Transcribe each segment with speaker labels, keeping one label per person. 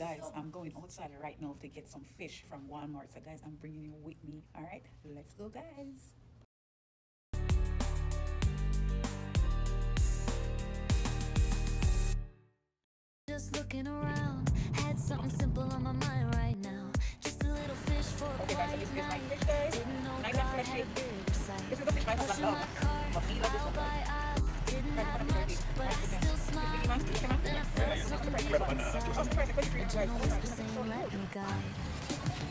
Speaker 1: guys, I'm going outside right now to get some fish from Walmart. So guys, I'm bringing you with me. All right, let's go, guys.
Speaker 2: Just looking around, had something simple on my mind right now. Just a little fish for a
Speaker 1: Okay, guys, so
Speaker 2: quiet
Speaker 1: this is my
Speaker 2: night.
Speaker 1: fish, guys.
Speaker 2: Didn't know
Speaker 1: Nice and
Speaker 2: God had
Speaker 1: fleshy.
Speaker 2: a bigger sight.
Speaker 1: This is the fish my husband
Speaker 2: Pushing
Speaker 1: love.
Speaker 2: my cart,
Speaker 1: But me love this
Speaker 2: aisle
Speaker 1: one,
Speaker 2: by
Speaker 1: guys.
Speaker 2: aisle. Didn't
Speaker 1: Guys, I'm
Speaker 2: have
Speaker 1: gonna be
Speaker 2: much,
Speaker 1: ready.
Speaker 2: but
Speaker 1: Nice
Speaker 2: I
Speaker 1: goodness.
Speaker 2: still
Speaker 1: This
Speaker 2: smiled.
Speaker 1: biggie man, this man.
Speaker 2: Then I
Speaker 1: Yeah,
Speaker 2: felt
Speaker 1: yeah. This is
Speaker 2: something
Speaker 1: the price of
Speaker 2: deep
Speaker 1: this one.
Speaker 2: inside.
Speaker 1: So the price of 23
Speaker 2: A
Speaker 1: guys.
Speaker 2: gentle
Speaker 1: Oh,
Speaker 2: whisper
Speaker 1: guys,
Speaker 2: saying,
Speaker 1: so
Speaker 2: let
Speaker 1: huge.
Speaker 2: me guide.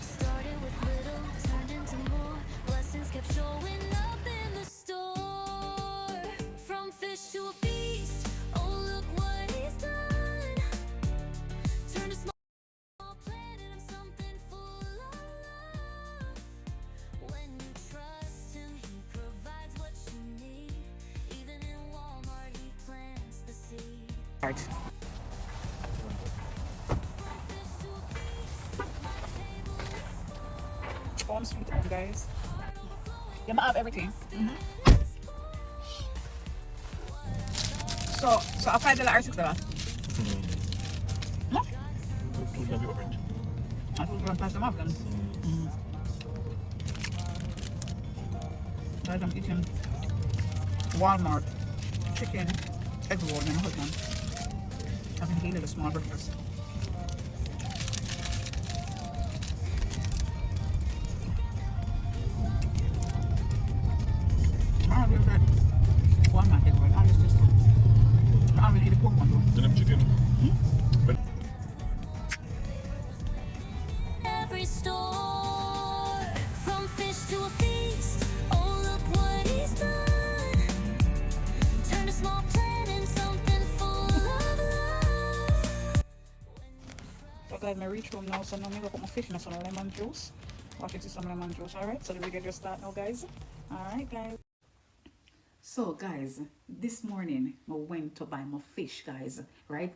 Speaker 2: Started with little, turned into more. Blessings kept showing up in the store. From fish to a feast, oh look what he's done. Turned a small planet into something full of love. When you trust him, he provides what you need. Even in Walmart, he plants the seed.
Speaker 1: Art. Oh, I'm sweet on, guys. You might have everything. So $5 or $6. No?
Speaker 3: Two can be orange.
Speaker 1: I was going to pass them off then. Guys, I'm eating Walmart chicken egg roll and my husband having a little small breakfast. I don't really like Walmart egg roll. I just this one. I don't really eat the pork one though.
Speaker 3: Then I'm chicken. But
Speaker 2: Every store, from fish to a feast. Oh, look what he's done. Turned a small plant into something full of love.
Speaker 1: So guys, I reach home now, so now I'm gonna put my fish in some lemon juice. Wash it to some lemon juice, alright? So the video just start now, guys. Alright, guys. So guys, this morning I went to buy my fish, guys, right?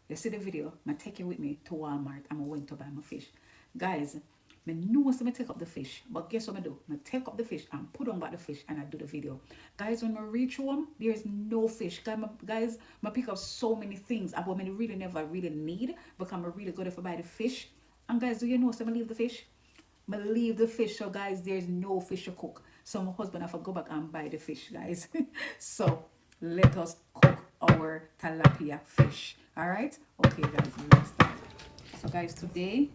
Speaker 1: You see the video, I take you with me to Walmart and I went to buy my fish. Guys, I know I take up the fish, but guess what I do? I take up the fish and put on back the fish and I do the video. Guys, when I reach home, there's no fish. Guys, I pick up so many things I really never really need because I'm really good if I buy the fish. And guys, do you know so I leave the fish? I leave the fish, so guys, there's no fish to cook. So my husband have to go back and buy the fish, guys. So let us cook our tilapia fish. All right? Okay, guys, let's start. So guys, today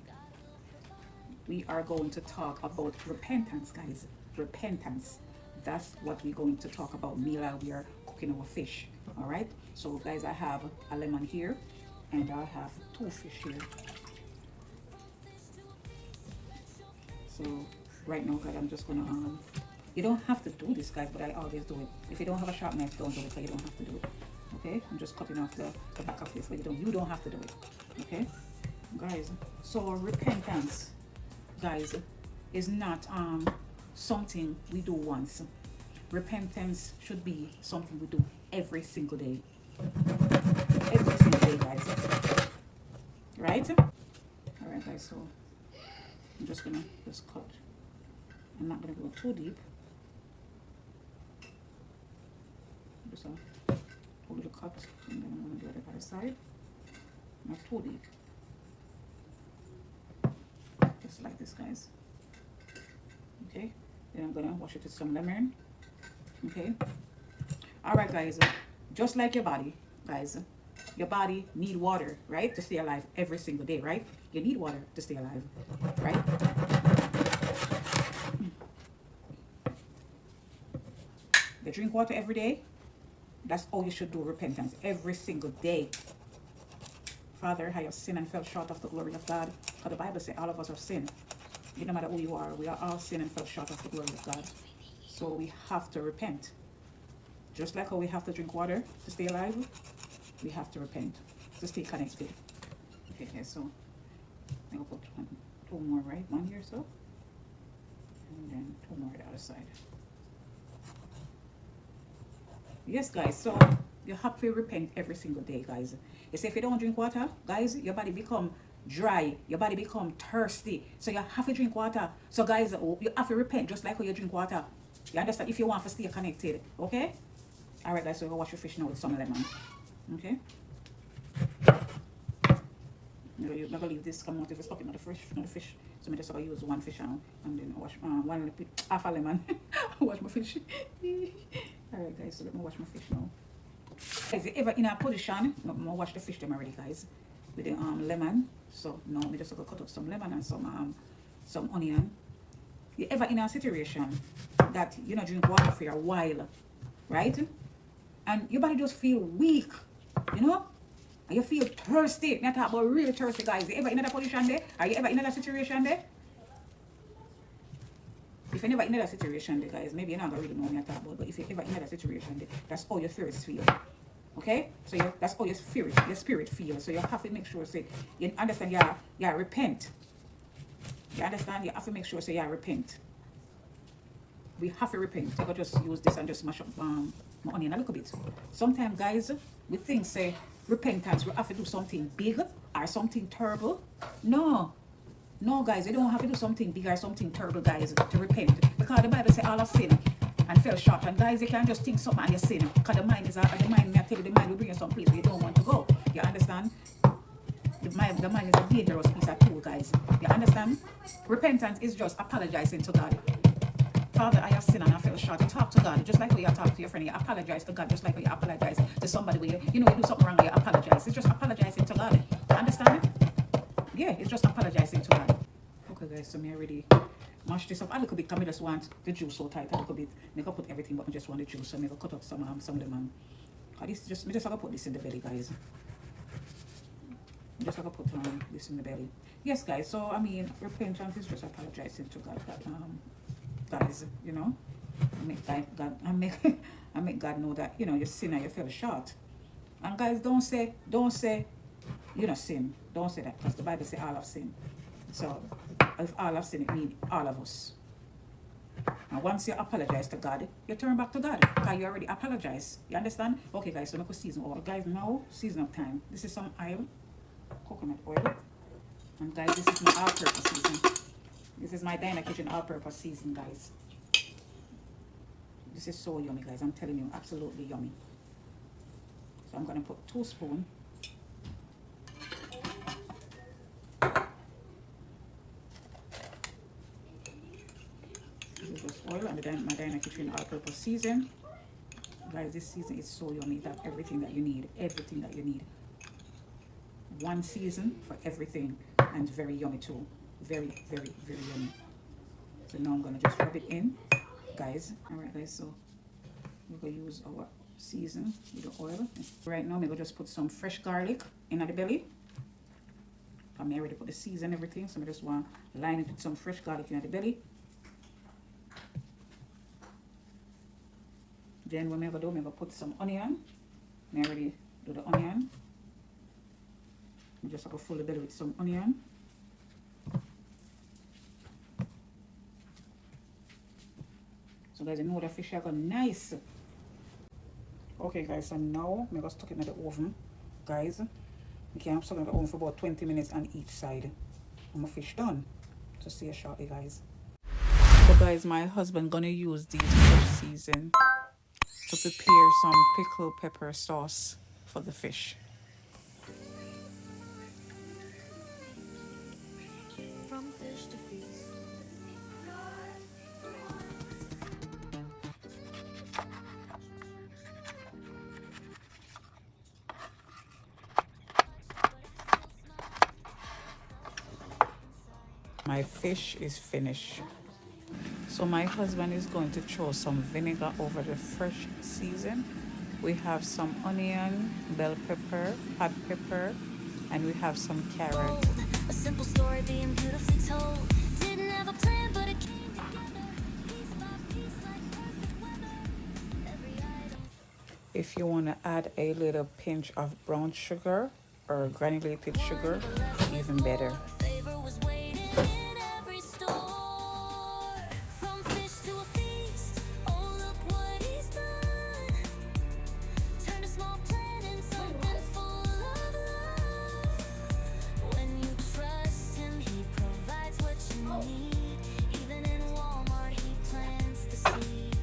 Speaker 1: we are going to talk about repentance, guys. Repentance. That's what we're going to talk about while we are cooking our fish. All right? So guys, I have a lemon here and I have 2 fish here. So right now, guys, I'm just gonna you don't have to do this, guys, but I always do it. If you don't have a sharp knife, don't do it, so you don't have to do it. Okay, I'm just cutting off the back of this, but you don't have to do it. Okay, guys. So repentance, guys, is not something we do once. Repentance should be something we do every single day. Every single day, guys. Right? All right, guys. So I'm just gonna cut. I'm not gonna go too deep. Just a little cut, and then I'm gonna do it the other side. Not too deep. Just like this, guys. Okay. Then I'm gonna wash it with some lemon. Okay. All right, guys. Just like your body, guys. Your body need water, right, to stay alive every single day, right? You need water to stay alive, right? You drink water every day. That's all you should do. Repentance every single day. Father, I have sinned and fell short of the glory of God. For the Bible says all of us have sinned. No matter who you are, we are all sinned and fell short of the glory of God. So we have to repent. Just like how we have to drink water to stay alive, we have to repent to stay connected. Okay, so I'll put 2 more, right? 1 here, so, and then 2 more the other side. Yes, guys. So you have to repent every single day, guys. You say if you don't drink water, guys, your body become dry, your body become thirsty. So you have to drink water. So guys, you have to repent just like how you drink water. You understand? If you want to stay connected, okay? All right, guys. So we'll wash your fish now with some lemon. Okay. you're not gonna leave this come out if it's stuck in the fish. So I just gonna use one fish and then wash half a lemon. Wash my fish. Alright guys, so let me wash my fish now. Is it ever in a position? I'm gonna wash the fish them already, guys. With the lemon. So now I'm just gonna cut up some lemon and some onion. You ever in a situation that you know drink water for a while, right? And your body just feel weak, you know? And you feel thirsty. Not talk about really thirsty, guys. You ever in that position there? Are you ever in that situation there? If you're never in that situation there, guys, maybe you're not gonna really know what I'm talking about, but if you're ever in that situation there, that's how your thirst feel. Okay? So that's how your spirit feels. So you have to make sure, say, you understand, yeah, repent. You understand? You have to make sure, say, yeah, repent. We have to repent. So I just use this and just mash up my onion a little bit. Sometimes, guys, we think, say, repentance, we have to do something big or something terrible. No, guys, you don't have to do something big or something terrible, guys, to repent. Because the Bible says all have sinned and fell short. And guys, you can't just think something and you sin. Because the mind, I tell you, the mind will bring you some place where you don't want to go. You understand? The mind is a dangerous piece of tool, guys. You understand? Repentance is just apologizing to God. Father, I have sinned and I fell short. You talk to God just like when you talk to your friend. You apologize to God just like when you apologize to somebody where you do something wrong and you apologize. It's just apologizing to God. You understand it? Yeah, it's just apologizing to God. Okay, guys, so me already mash this up a little bit because I just want the juice so tight a little bit. I can put everything, but I just want the juice. So I'm going to cut up some lemon. This just have to put this in the belly, guys. I'm just going to put this in the belly. Yes, guys, so I mean, repentance is just apologizing to God. Guys, you know, I make God know that, you know, you're sinner, you fell short. And guys, don't say you know sin. Don't say that, because the Bible says all have sinned. So if all have sinned, it means all of us. And once you apologize to God, you turn back to God because you already apologized. You understand? Okay, guys, so I'm going to season oil. Guys, now season up time. This is some oil, coconut oil. And guys, this is my all-purpose season. This is my Dyana Kitchen all-purpose season, guys. This is so yummy, guys. I'm telling you, absolutely yummy. So I'm going to put 2 spoons. This is just oil and my Dyana Kitchen all-purpose season. Guys, this season is so yummy. It has everything that you need. Everything that you need. One season for everything, and very yummy too. Very, very, very yummy. So now I'm gonna just rub it in, guys. All right, guys. So we're gonna use our season with the oil. Right now, I'm gonna just put some fresh garlic in the belly. I'm already put the season and everything, so I just want to line it with some fresh garlic in the belly. Then what I'm gonna do, I'm gonna put some onion. I already do the onion. I'm just gonna fill the belly with some onion. So guys, you know the fish are gone nice. Okay guys, so now I'm gonna stuck it in the oven. Guys, you can stuck it in the oven for about 20 minutes on each side. And my fish done. So see you shortly, guys. So guys, my husband gonna use these fish season to prepare some pickled pepper sauce for the fish.
Speaker 2: From fish to feast.
Speaker 1: My fish is finished. So my husband is going to throw some vinegar over the fresh season. We have some onion, bell pepper, hot pepper, and we have some carrot.
Speaker 2: A simple story being beautifully told. Didn't have a plan, but it came together. Piece by piece, like perfect weather. Every item.
Speaker 1: If you want to add a little pinch of brown sugar or granulated sugar, even better.
Speaker 2: Favor was waiting in every store. From fish to a feast. Oh, look what he's done. Turn a small plan into something full of love. When you trust him, he provides what you need. Even in Walmart, he plants the seed.